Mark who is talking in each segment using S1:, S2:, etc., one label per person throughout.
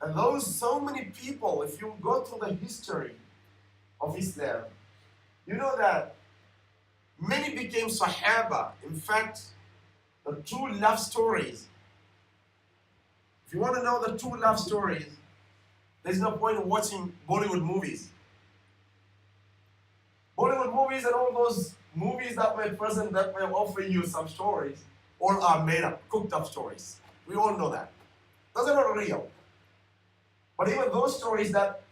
S1: And those so many people, if you go through the history of Islam, you know that many became Sahaba. In fact, the true love stories. If you want to know the true love stories, there's no point in watching Bollywood movies. Bollywood movies and all those movies that may present, that may offer you some stories, all are made up, cooked up stories. We all know that. Those are not real. But even those stories that,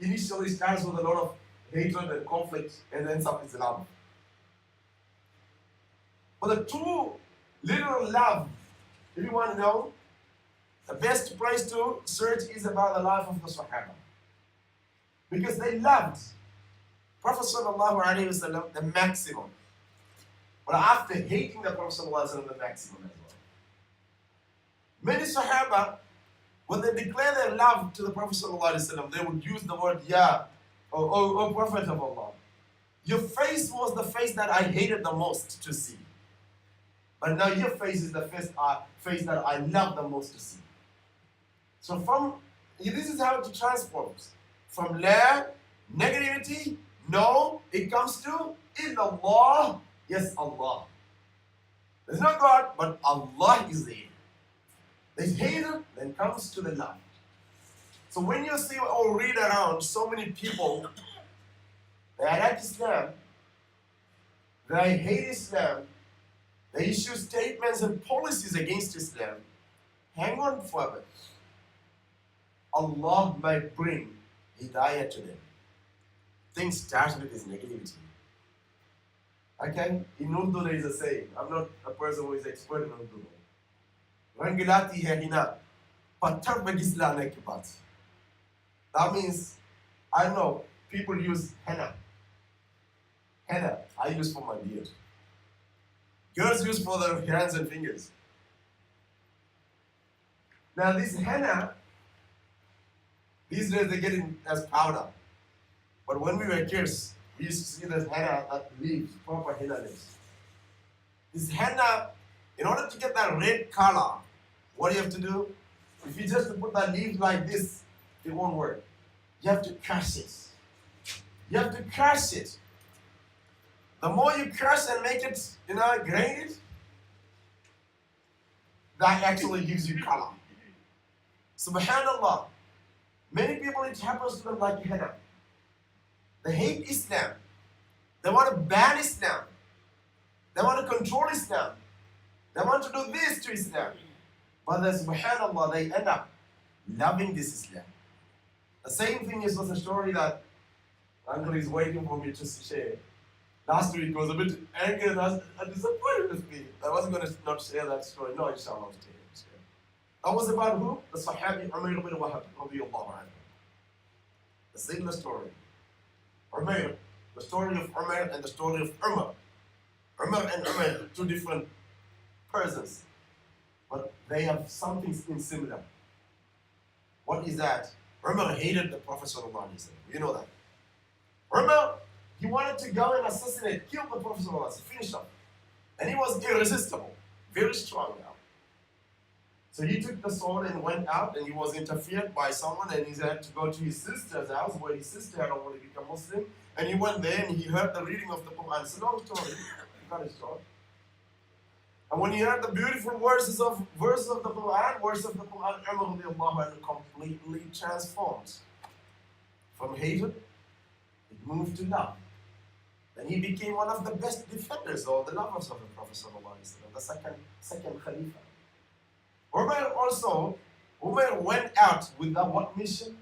S1: initially starts with a lot of hatred and conflict and ends up in love. But the true literal love, if you want to know, the best place to search is about the life of the Sahaba. Because they loved Prophet Sallallahu Alaihi Wasallam the maximum. But after hating the Prophet Sallallahu Alaihi Wasallam the maximum as well. Many Sahaba, when they declare their love to the Prophet Sallallahu Alaihi Wasallam, they would use the word Ya, O Prophet of Allah. Your face was the face that I hated the most to see. But now your face is the face that I love the most to see. So this is how it transforms. From la, negativity, no, it comes to illallah, yes, Allah. There's no God, but Allah is there. There's hatred, then comes to the love. So when you see or read around so many people, they like Islam, they hate Islam, they issue statements and policies against Islam, hang on for a bit. Allah might bring hidayah to them. Things start with this negativity. Okay? In Urdu there is a saying. I'm not a person who is expert in Urdu. Rangilati hai hina, patthar pe gislane ke baat. That means, I know, people use henna. Henna, I use for my beard. Girls use for their hands and fingers. Now this henna, these days they get it as powder. But when we were kids, we used to see this henna that leaves, proper henna leaves. This henna, in order to get that red color, what do you have to do? If you just put that leaf like this, it won't work. You have to crush it. You have to crush it. The more you crush and make it, grain it, that actually gives you color. Subhanallah. Many people, it happens to them like henna. They hate Islam. They want to ban Islam. They want to control Islam. They want to do this to Islam. But then, subhanallah, they end up loving this Islam. The same thing is was a story that Uncle is waiting for me to share. Last week was a bit angry and disappointed with me. I wasn't going to not share that story. No, inshallah, I'll share. That was about who? The Sahabi Umayr bin Wahab, radiyallahu anhu. The similar story. Umayr, the story of Umayr and the story of Umar. Umar and Umayr, two different persons. But they have something similar. What is that? Umar hated the Prophet sallallahu alaihi wasallam. You know that. Umar, he wanted to go and assassinate, kill the Prophet sallallahu alaihi wasallam, finish him. And he was irresistible, very strong now. So he took the sword and went out, and he was interfered by someone, and he had to go to his sister's house, where his sister had already become Muslim. And he went there and he heard the reading of the Quran. It's a long story. He got his sword. And when he heard the beautiful verses of the Quran, Umar completely transformed. From hatred, it moved to love. Then he became one of the best defenders or the lovers of the Prophet ﷺ, the second Khalifa. Umar went out with what mission?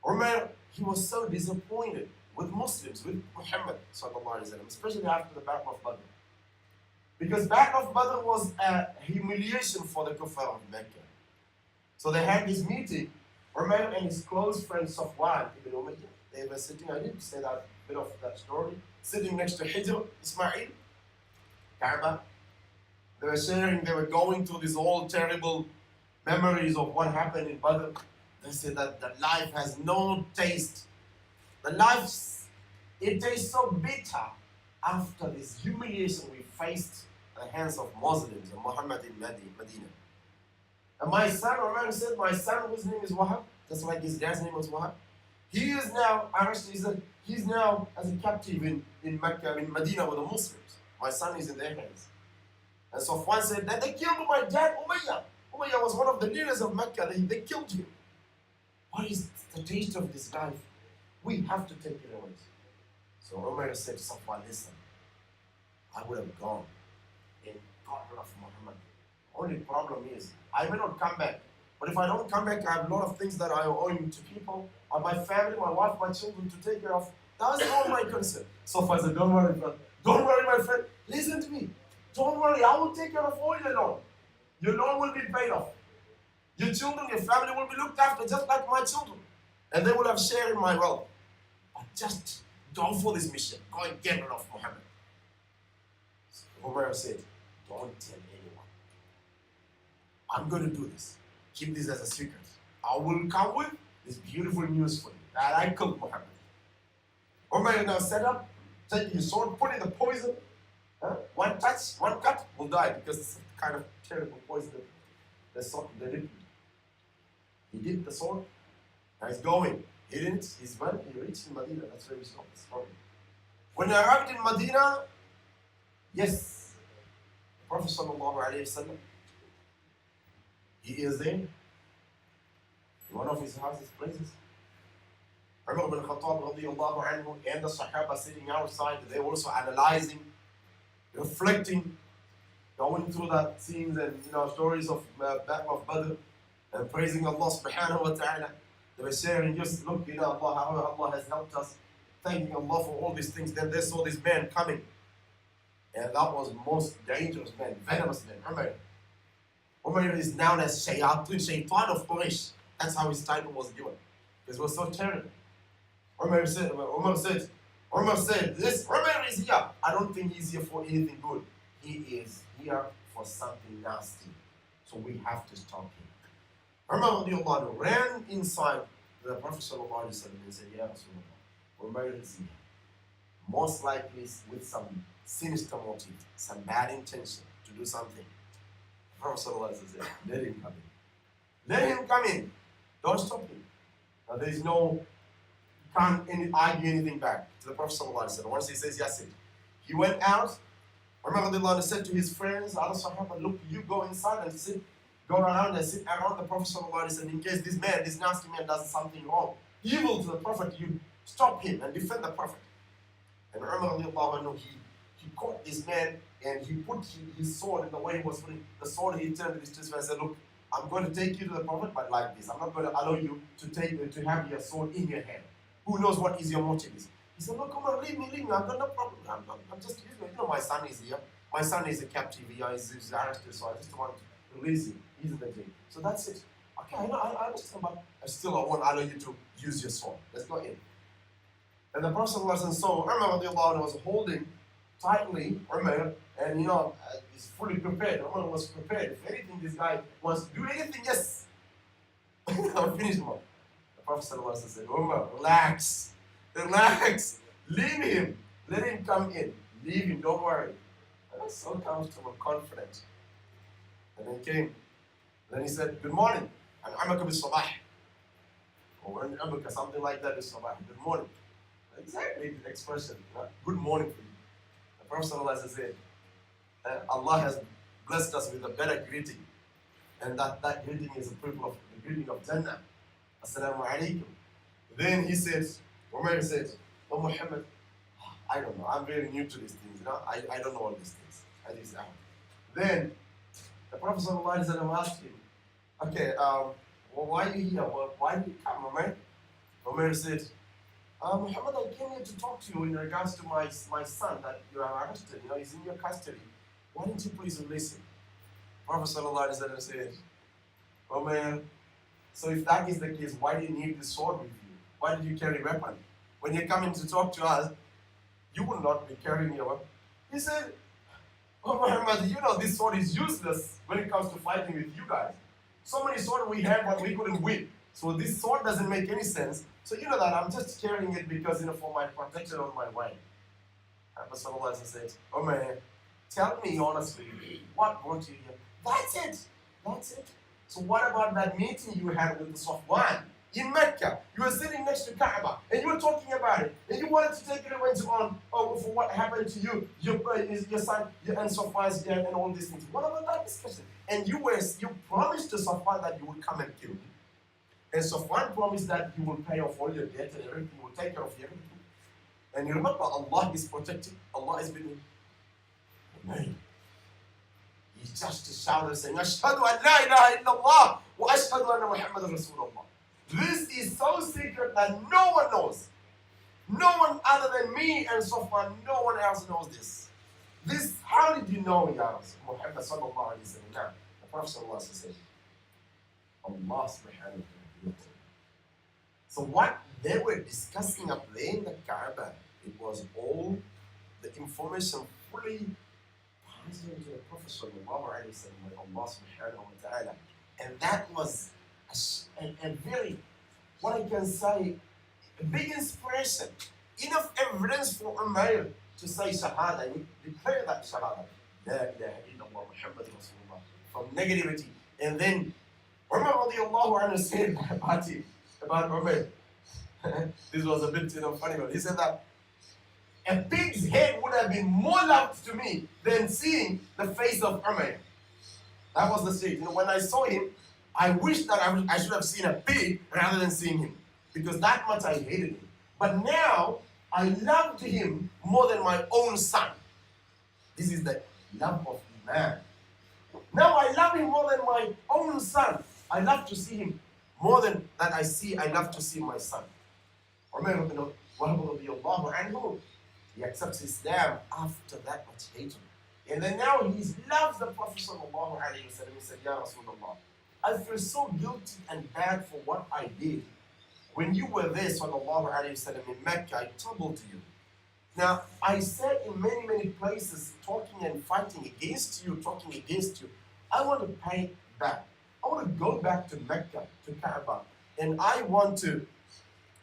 S1: Umar, he was so disappointed with Muslims, with Muhammad ﷺ, especially after the Battle of Badr. Because Battle of Badr was a humiliation for the Kuffar of Mecca. So they had this meeting. Umar and his close friend Safwan ibn Umayyah, they were sitting, I didn't say that bit of that story, sitting next to Hijr, Ismail, Kaaba. They were sharing, they were going through these all terrible memories of what happened in Badr. They said that the life has no taste. The life, it tastes so bitter after this humiliation we faced at the hands of Muslims and Muhammad in Medina. And my son, Umar said, my son whose name is Wahab, just like his dad's name was Wahab, he is now, actually, he's now as a captive in Mecca, in Medina with the Muslims. My son is in their hands. And Safwan said that they killed my dad, Umayyah. Umayyah was one of the leaders of Mecca. They killed him. What is the taste of this life? We have to take it away. So Umar said to Safwan, listen, I would have gone and gotten off Muhammad. Only problem is, I may not come back. But if I don't come back, I have a lot of things that I owe to people, my family, my wife, my children to take care of. That's all my concern. Safwan said, don't worry, brother. Don't worry, my friend. Listen to me. Don't worry, I will take care of all your loan. Your loan will be paid off. Your children, your family will be looked after just like my children. And they will have share in my wealth. But just go for this mission. Go and get rid of Muhammad. So Umar said, don't tell anyone. I'm going to do this. Keep this as a secret. I will come with this beautiful news for you. That I killed Muhammad. Umar now set up, take his sword, put in the poison. One touch, one cut, will die because it's a kind of terrible poison that the sword, the liquid. He did the sword, now he's going. He didn't, he reached in Medina, that's where he stopped his story. When he arrived in Medina, yes, the Prophet ﷺ, he is there, in one of his houses, places. Umar ibn Khattab radiallahu anhu and the Sahaba sitting outside, they were also analyzing, reflecting, going through that scenes and stories of Battle of Badr and praising Allah subhanahu wa ta'ala. They were sharing, just look, Allah, how Allah has helped us, thanking Allah for all these things. Then they saw this man coming. And that was the most dangerous man, venomous man, Umar. Umar is known as Shaitan of Quraysh. That's how his title was given. Because it was so terrible. Umar said, this Umar is here. I don't think he's here for anything good. He is here for something nasty. So we have to stop him. Umar ran inside the Prophet ﷺ and said, Ya Rasulullah, Umar is here. Most likely with some sinister motive, some bad intention to do something. The Prophet ﷺ said, let him come in. Let him come in. Don't stop him. Now there is no, can't argue anything back to the Prophet ﷺ. Once he says yes, he went out. Umar said to his friends, other Sahaba, look, you go inside and sit, go around and sit around the Prophet ﷺ in case this man, this nasty man does something wrong, evil to the Prophet, you stop him and defend the Prophet. And Umar, he caught this man and he put his sword in the way he was putting the sword. He turned to this man and said, look, I'm going to take you to the Prophet, but like this. I'm not going to allow you to have your sword in your hand. Who knows what is your motive is? He said, look, come on, leave me. I've got no problem. I'm just, my son is here. My son is a captive here. He's arrested, so I just want to release him. He's in the jail. So that's it. Okay, I understand, but I won't allow you to use your sword. Let's go in. And the Prophet saw Umar was holding tightly Umar, and he's fully prepared. Umar was prepared. If anything, this guy wants to do anything, yes. I'm finished, man. The Prophet said, Umar, relax. Leave him. Let him come in. Leave him, don't worry. And that's so comfortable, confident. And then he came. Then he said, good morning. And Amaka bis sabah. Or Amaka, something like that is sabah. Good morning. Exactly the expression. Good morning for you. The Prophet said, Allah has blessed us with a better greeting. And that greeting is the greeting of Jannah. Assalamu alaikum. Then he said, Umar said, oh Muhammad, I don't know, I'm very new to these things, I don't know all these things. Then the Prophet asked him, okay, well, why are you here? Why did you come, Umar? Umar said, Muhammad, I came here to talk to you in regards to my son that you are arrested, he's in your custody. Why didn't you please release him? Prophet said, oh man, so if that is the case, why do you need this sword with you? Why did you carry a weapon? When you're coming to talk to us, you will not be carrying your weapon. He said, oh Muhammad, this sword is useless when it comes to fighting with you guys. So many swords we have, but we couldn't win. So this sword doesn't make any sense. So you know that I'm just carrying it because, for my protection on my way. Prophet said, oh man, tell me honestly, what brought you here? That's it. So what about that meeting you had with the Safwan in Mecca? You were sitting next to Kaaba and you were talking about it, and you wanted to take revenge on for what happened to you, your son, and Safwan's death, and all these things. What about that discussion? And you promised to Safwan that you would come and kill me. And Safwan promised that he will pay off all your debt and everything, will take care of everything. And you remember, Allah is protecting, Allah is being. He just shouted saying, Ashhadu an la ilaha illallah wa ashhadu anna Muhammadan Rasulullah. This is so secret that no one knows. No one other than me and Safwan, no one else knows this. How did you know, Ya Rasul? Muhammad sallallahu alayhi wa sallam. The Prophet sallallahu alayhi wa sallam said, Allah subhanahu wa ta'ala. So what they were discussing up there in the Kaaba, it was all the information fully passed to the Prophet sallallahu alayhi wa sallam by Allah subhanahu wa ta'ala. And that was a very, what I can say, a big inspiration. Enough evidence for Umayr to say Shahada, and declare that Shahada. La ilaha illallah Muhammad Rasulullah. From negativity. And then Umar radiallahu anhu said about Umayr. This was a bit funny, but he said that a pig's head would have been more loved to me than seeing the face of Umayr. That was the state. When I saw him, I wish that I should have seen a pig rather than seeing him, because that much I hated him. But now, I loved him more than my own son. This is the love of man. Now I love him more than my own son. I love to see him more than that I love to see my son. Umar ibn Wahb radiyallahu anhu, he accepts Islam after that much hatred. And then now he loves the Prophet sallallahu alayhi wa sallam. He said, Ya Rasulullah, I feel so guilty and bad for what I did. When you were there, sallallahu alayhi wa sallam, in Mecca, I troubled you. Now, I said in many, many places, talking and fighting against you, talking against you, I want to pay back. I want to go back to Mecca, to Kaaba, and I want to,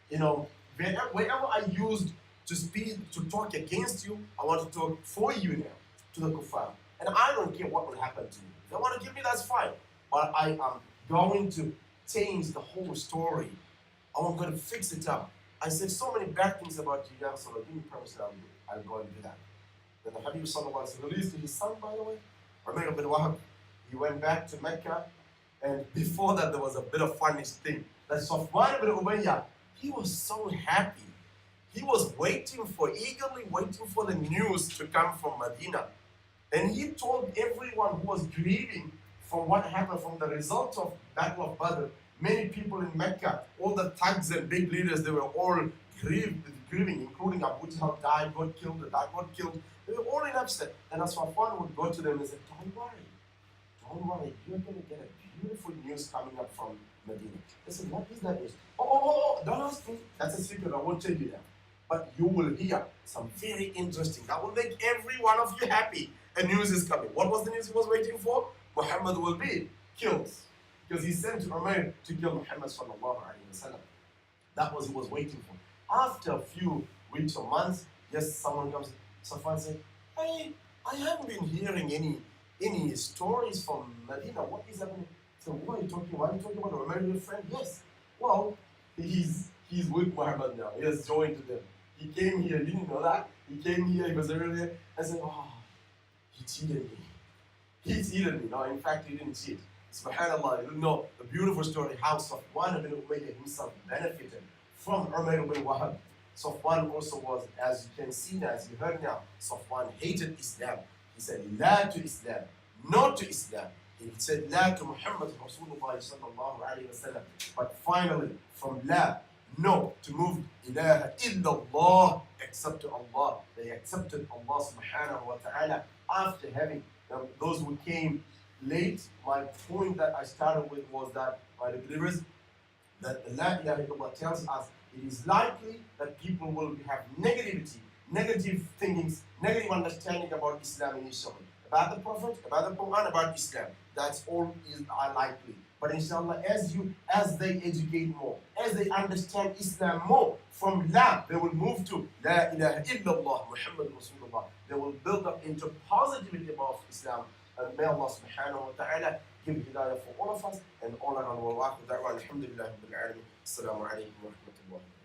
S1: whenever I used to speak, to talk against you, I want to talk for you now, to the kuffar. And I don't care what will happen to you. If they want to give me, that's fine. But I am going to change the whole story. I'm going to fix it up. I said so many bad things about you, Ya Rasulullah. Give me promise that I'll go and do that. Then the Habib sallallahu alayhi wa sallam released his son, by the way, Umar ibn Wahb. He went back to Mecca, and before that there was a bit of funny thing. That Safwan ibn Umayyah, he was so happy. He was eagerly waiting for the news to come from Medina. And he told everyone who was grieving from what happened, from the result of Battle of Badr. Many people in Mecca, all the thugs and big leaders, they were all grieving, including Abu Jahl died, got killed, the dad got killed. They were all in upset. And as Safwan would go to them and say, don't worry, you're going to get a beautiful news coming up from Medina. They said, what is that news? Oh, don't ask me. That's a secret, I won't tell you that. But you will hear some very interesting. That will make every one of you happy. A news is coming. What was the news he was waiting for? Muhammad will be killed. Because he sent Umar to kill Muhammad sallallahu alayhi wa sallam. That was what he was waiting for. After a few weeks or months, yes, someone comes, Safwan said, hey, I haven't been hearing any stories from Medina. What is happening? So what are you talking about? Are you talking about Umar, your friend? Yes. Well, he's with Muhammad now. He has joined them. He came here, you didn't know that? He came here, he was earlier, and said, he cheated me. He cheated me. No, in fact, he didn't cheat. SubhanAllah, you know the beautiful story how Safwan ibn Umayyah himself benefited from Umar ibn Wahb. Safwan also was, as you can see now, as you heard now, Safwan hated Islam. He said, La to Islam, no to Islam. He said, La to Muhammad Rasulullah sallallahu alayhi wa sallam. But finally, from La, no, to move ilaha illallah, except to Allah. They accepted Allah subhanahu wa ta'ala after having those who came late. My point that I started with was that, by the believers, that the La ilaha illallah tells us it is likely that people will have negativity, negative thinkings, negative understanding about Islam initially. About the Prophet, about the Quran, about Islam. That's all are likely. But inshallah, as they educate more, as they understand Islam more, from La, they will move to La ilaha illallah, Muhammad Rasulullah. They will build up into positivity about Islam. And may Allah subhanahu wa ta'ala give hidayah for all of us and all around the world. Alhamdulillah, Rabbil Alamin. Assalamu alaikum wa rahmatullah.